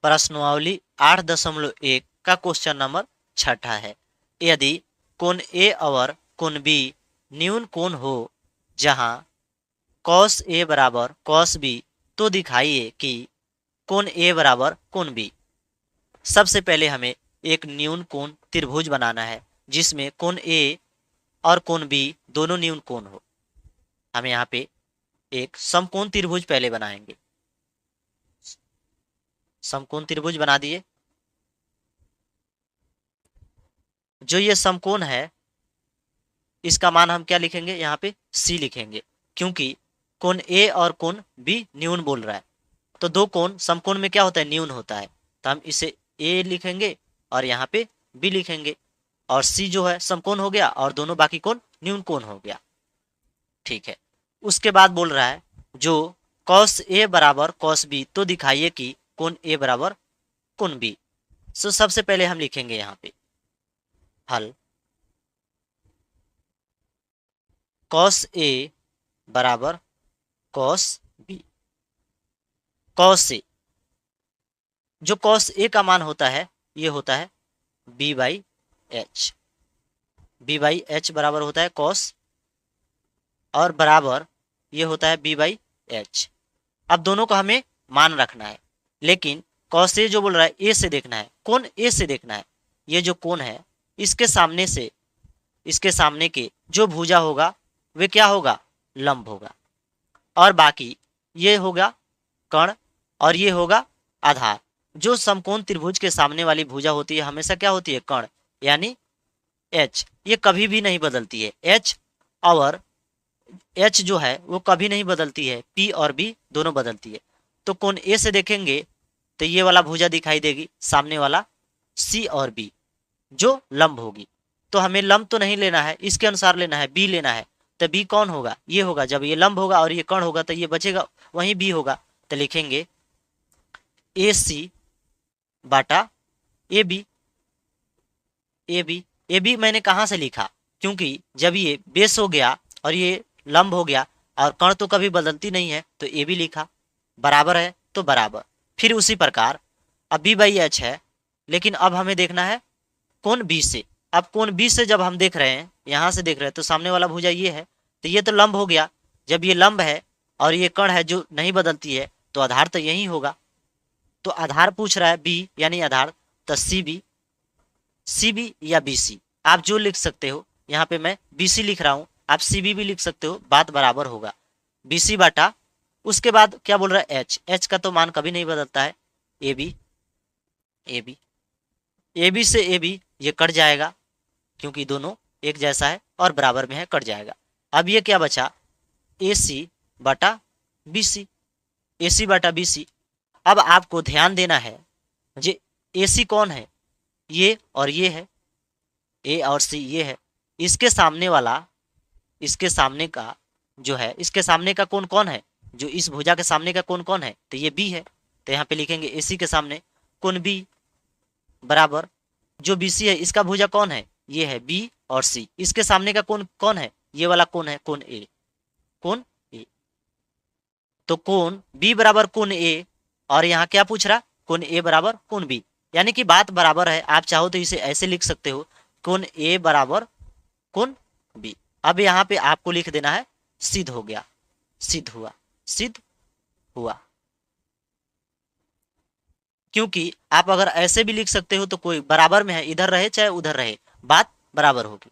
प्रश्नावली 8.1 का question number 6 है। यदि कोण ए और कोण बी न्यून कोण हो जहां cos ए बराबर cos बी, तो दिखाइए कि कोण ए बराबर कोण बी। सबसे पहले हमें एक न्यून कोण त्रिभुज बनाना है जिसमें कोण ए और कोण बी दोनों न्यून कोण हो। हम यहाँ पे एक समकोण त्रिभुज पहले बनाएंगे। समकोण त्रिभुज बना दिए। जो ये समकोण है इसका मान हम क्या लिखेंगे, यहाँ पे C लिखेंगे, क्योंकि कोण A और कोण B न्यून बोल रहा है। तो दो कोण समकोण में क्या होता है, न्यून होता है। तो हम इसे A लिखेंगे और यहाँ पे B लिखेंगे, और C जो है समकोण हो गया और दोनों बाकी कोण न्यून कोण हो गया। ठीक है। उसके बाद बोल रहा है जो cos A बराबर cos B, तो दिखाइए कि कोण A बराबर कोण B। सो सबसे पहले हम लिखेंगे यहाँ पे हल cos A बराबर cos B। cos A, जो cos A का मान होता है ये होता है B/H। B/H बराबर होता है cos, और बराबर ये होता है B/H। अब दोनों का हमें मान रखना है, लेकिन cos A जो बोल रहा है A से देखना है, कोण A से देखना है। ये जो कोण है इसके सामने से, इसके सामने के जो भुजा होगा वे क्या होगा, लंब होगा, और बाकी ये होगा कर्ण और ये होगा आधार। जो समकोण त्रिभुज के सामने वाली भुजा होती है हमेशा क्या होती है, कर्ण, यानी H। ये कभी भी नहीं बदलती है, H और H जो है वो कभी नहीं बदलती है, P और B दोनों बदलती है। तो कोण A से देखेंगे तो ये वाला भुजा दिखाई देगी, सामने वाला C और B जो लंब होगी। तो हमें लंब तो नहीं लेना है, इसके अनुसार लेना है, B लेना है। तो B कौन होगा, ये होगा। जब ये लंब होगा और ये कर्ण होगा तो ये बचेगा, वहीं B होगा। तो लिखेंगे AC बाटा AB। AB मैंने कहाँ से लिखा, क्योंकि जब ये बेस हो गया और ये लंब हो गया और कर्ण तो कभी बदलती नहीं है, तो AB लिखा। बराबर है तो बराबर। फिर उसी प्रकार अब B/H है, लेकिन अब हमें देखना है कोण B से। अब कोण B से जब हम देख रहे हैं, यहाँ से देख रहे हैं, तो सामने वाला भुजा ये है, तो ये तो लंब हो गया। जब ये लंब है और ये कर्ण है जो नहीं बदलती है, तो आधार तो यही होगा। तो आधार पूछ रहा है B यानी आधार, तो CB या BC आप जो लिख सकते हो। यहाँ पे मैं BC लिख रहा हूँ, आप CB भी लिख सकते हो, बात बराबर होगा। BC बाटा उसके बाद क्या बोल रहा है, H का तो मान कभी नहीं बदलता है। AB से AB ये कट जाएगा, क्योंकि दोनों एक जैसा है और बराबर में है, कट जाएगा। अब ये क्या बचा, AC बटा BC। अब आपको ध्यान देना है, जे AC कौन है, ये और ये है, A और C ये है। इसके सामने वाला, इसके सामने का जो है, इसके सामने का कोण कौन है, जो इस भुजा के सामने का कोण कौन है, तो ये B है। तो यहाँ पे लिखेंगे AC के सामने कोण B बराबर जो BC है, इसका भुजा कौन है, ये है B और C। इसके सामने का कोण कौन है, ये वाला कोण है, कोण A। तो कोण B बराबर कोण A, और यहाँ क्या पूछ रहा, कोण A बराबर कोण B, यानी कि बात बराबर है। आप चाहो तो इसे ऐसे लिख सकते हो, कोण A बराबर कोण B। अब यहाँ पे आपको लिख देना है सिद्ध हो गया, सिद्ध हुआ। क्योंकि आप अगर ऐसे भी लिख सकते हो तो कोई बराबर में है, इधर रहे चाहे उधर रहे, बात बराबर होगी।